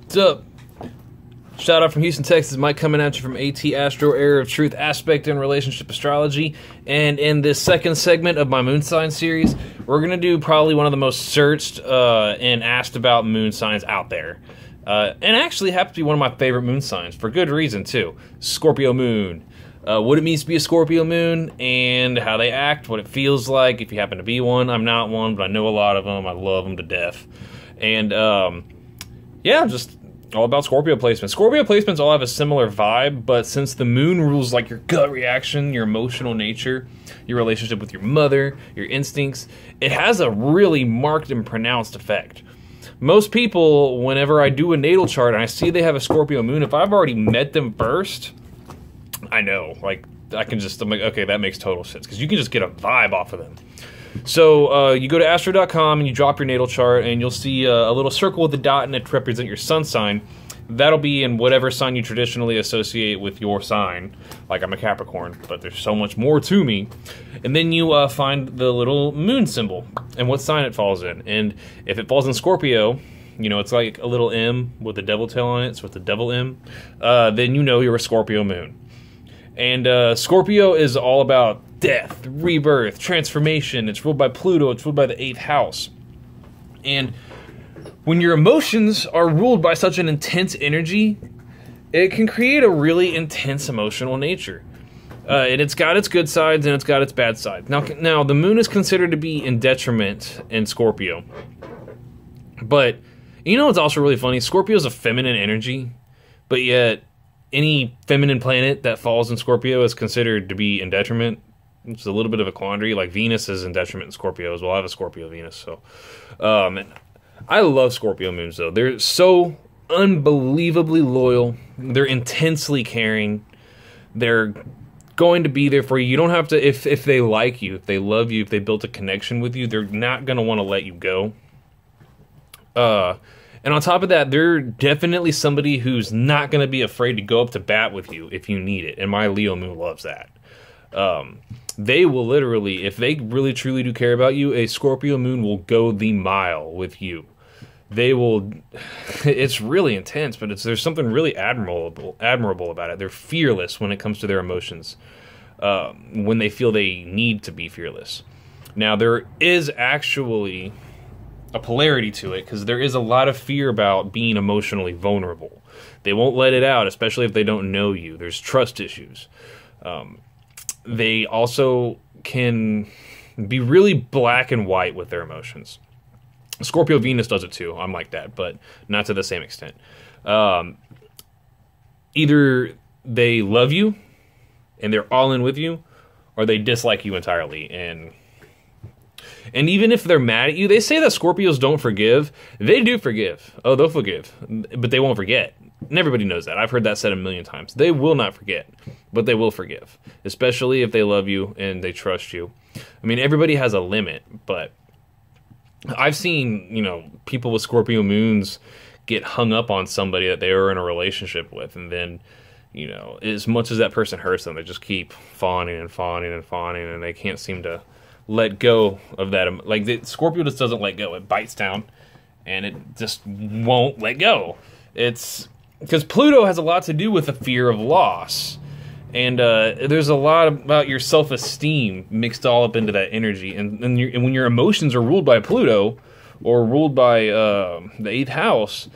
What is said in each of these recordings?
What's up? Shout out from Houston, Texas. Mike coming at you from AT Astro Era of Truth Aspect and Relationship Astrology. And in this second segment of my moon sign series, we're going to do probably one of the most searched and asked about moon signs out there. And actually happens to be one of my favorite moon signs, for good reason too. Scorpio Moon. What it means to be a Scorpio Moon, and how they act, what it feels like, if you happen to be one. I'm not one, but I know a lot of them. I love them to death. And yeah, just all about Scorpio placements. Scorpio placements all have a similar vibe, but since the moon rules like your gut reaction, your emotional nature, your relationship with your mother, your instincts, it has a really marked and pronounced effect. Most people, whenever I do a natal chart and I see they have a Scorpio moon, if I've already met them first, I know, like, I'm like, okay, that makes total sense, because you can just get a vibe off of them. So you go to astro.com and you drop your natal chart, and you'll see a little circle with a dot in it to represent your sun sign. That'll be in whatever sign you traditionally associate with your sign. Like, I'm a Capricorn, but there's so much more to me. And then you find the little moon symbol and what sign it falls in. And if it falls in Scorpio, you know, it's like a little M with a devil tail on it, so it's a devil M, then you know you're a Scorpio moon. And Scorpio is all about death, rebirth, transformation. It's ruled by Pluto. It's ruled by the 8th house. And when your emotions are ruled by such an intense energy, it can create a really intense emotional nature. And it's got its good sides and it's got its bad sides. Now, the moon is considered to be in detriment in Scorpio. But, you know what's also really funny? Scorpio is a feminine energy, but yet any feminine planet that falls in Scorpio is considered to be in detriment. It's a little bit of a quandary. Like, Venus is in detriment in Scorpio as well. I have a Scorpio Venus, so I love Scorpio moons, though. They're so unbelievably loyal. They're intensely caring. They're going to be there for you. You don't have to, if they like you, if they love you, if they built a connection with you, they're not going to want to let you go. And on top of that, they're definitely somebody who's not going to be afraid to go up to bat with you if you need it. And my Leo moon loves that. They will literally, if they really truly do care about you, a Scorpio moon will go the mile with you. They will, it's really intense, but there's something really admirable about it. They're fearless when it comes to their emotions, when they feel they need to be fearless. Now, there is actually a polarity to it, because there is a lot of fear about being emotionally vulnerable. They won't let it out, especially if they don't know you. There's trust issues. They also can be really black and white with their emotions. Scorpio Venus does it too. I'm like that, but not to the same extent. Either they love you and they're all in with you, or they dislike you entirely. And even if they're mad at you, they say that Scorpios don't forgive. They do forgive. Oh, they'll forgive, but they won't forget. And everybody knows that. I've heard that said a million times. They will not forget, but they will forgive, especially if they love you and they trust you. I mean, everybody has a limit, but I've seen, you know, people with Scorpio moons get hung up on somebody that they were in a relationship with, and then, you know, as much as that person hurts them, they just keep fawning and fawning and fawning, and they can't seem to let go of that. Like, Scorpio just doesn't let go. It bites down, and it just won't let go. It's because Pluto has a lot to do with the fear of loss. And there's a lot about your self-esteem mixed all up into that energy. And when your emotions are ruled by Pluto, or ruled by the 8th house,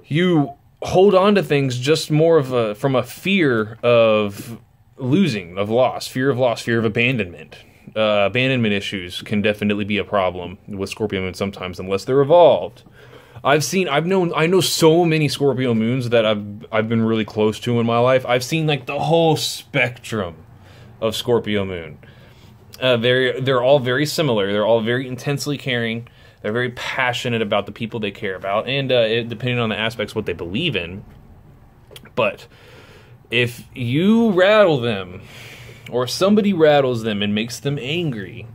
you hold on to things just more from a fear of losing, of loss, fear of abandonment. Abandonment issues can definitely be a problem with Scorpio moons sometimes, unless they're evolved. I know so many Scorpio moons that I've been really close to in my life. I've seen like the whole spectrum of Scorpio moon. They're all very similar. They're all very intensely caring. They're very passionate about the people they care about, and depending on the aspects, what they believe in. But if you rattle them, or somebody rattles them and makes them angry,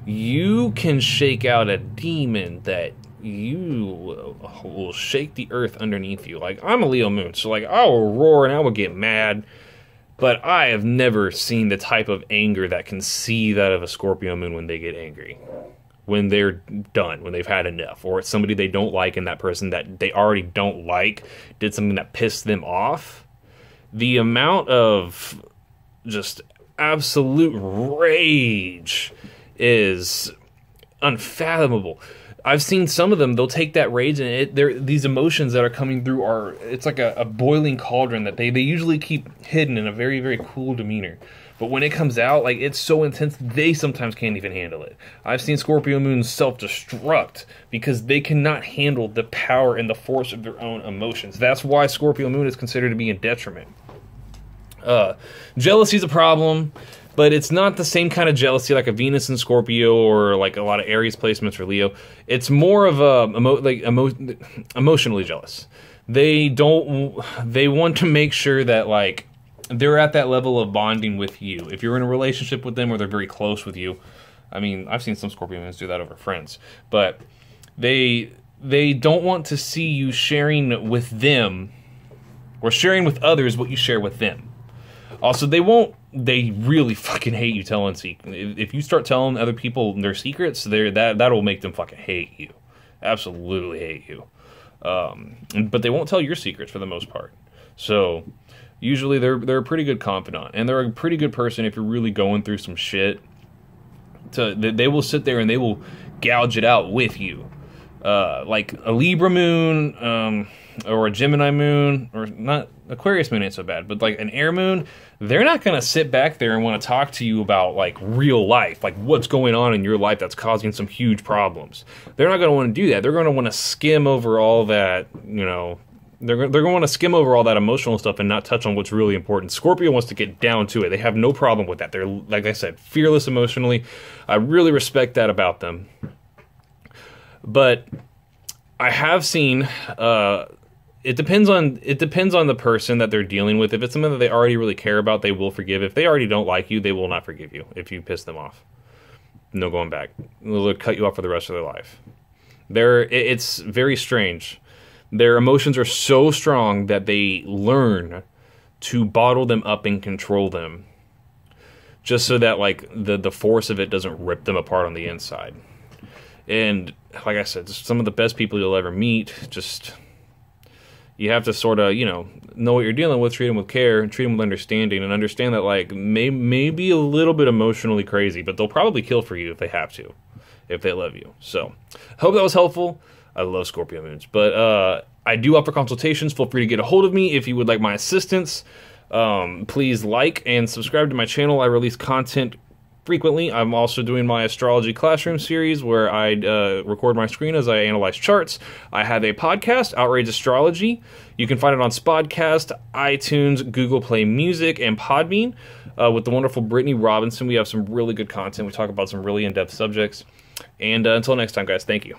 you can shake out a demon that you will shake the earth underneath you. Like, I'm a Leo moon, so like I will roar and I will get mad, but I have never seen the type of anger that can seethe out of a Scorpio moon when they get angry. when they're done, when they've had enough, or it's somebody they don't like and that person that they already don't like did something that pissed them off, the amount of just absolute rage is unfathomable. I've seen some of them, they'll take that rage and these emotions that are coming through it's like a boiling cauldron that they usually keep hidden in a very, very cool demeanor. But when it comes out, like, it's so intense, they sometimes can't even handle it. I've seen Scorpio Moon self-destruct because they cannot handle the power and the force of their own emotions. That's why Scorpio Moon is considered to be in detriment. Jealousy is a problem, but it's not the same kind of jealousy like a Venus in Scorpio or like a lot of Aries placements for Leo. It's more of emotionally jealous. They want to make sure that, like, they're at that level of bonding with you. If you're in a relationship with them or they're very close with you, I mean, I've seen some Scorpio Moons do that over friends, but they don't want to see you sharing with them or sharing with others what you share with them. Also, they really fucking hate you telling secrets. If you start telling other people their secrets, that'll make them fucking hate you. Absolutely hate you. But they won't tell your secrets for the most part. So usually they're a pretty good confidant, and they're a pretty good person if you're really going through some shit. They will sit there and they will gouge it out with you. Like a Libra moon, or a Gemini moon, or not, Aquarius moon ain't so bad, but like an air moon, they're not going to sit back there and want to talk to you about, like, real life, like what's going on in your life that's causing some huge problems. They're not going to want to do that. They're going to want to skim over all that, you know, they're going to want to skim over all that emotional stuff and not touch on what's really important. Scorpio wants to get down to it. They have no problem with that. They're, like I said, fearless emotionally. I really respect that about them. But I have seen, it depends on the person that they're dealing with. If it's something that they already really care about, they will forgive. If they already don't like you, they will not forgive you if you piss them off. No going back. They'll cut you off for the rest of their life. It's very strange. Their emotions are so strong that they learn to bottle them up and control them, just so that, like, the force of it doesn't rip them apart on the inside. And like I said, just some of the best people you'll ever meet. Just, you have to sort of, you know what you're dealing with, treat them with care, and treat them with understanding, and understand that, like, maybe a little bit emotionally crazy, but they'll probably kill for you if they have to, if they love you. So, hope that was helpful. I love Scorpio Moons. But I do offer consultations. Feel free to get a hold of me if you would like my assistance. Please like and subscribe to my channel. I release content frequently. I'm also doing my astrology classroom series where I record my screen as I analyze charts. I have a podcast, Outrage Astrology. You can find it on Spodcast, iTunes, Google Play Music, and Podbean. With the wonderful Brittany Robinson, we have some really good content. We talk about some really in-depth subjects. And until next time, guys, thank you.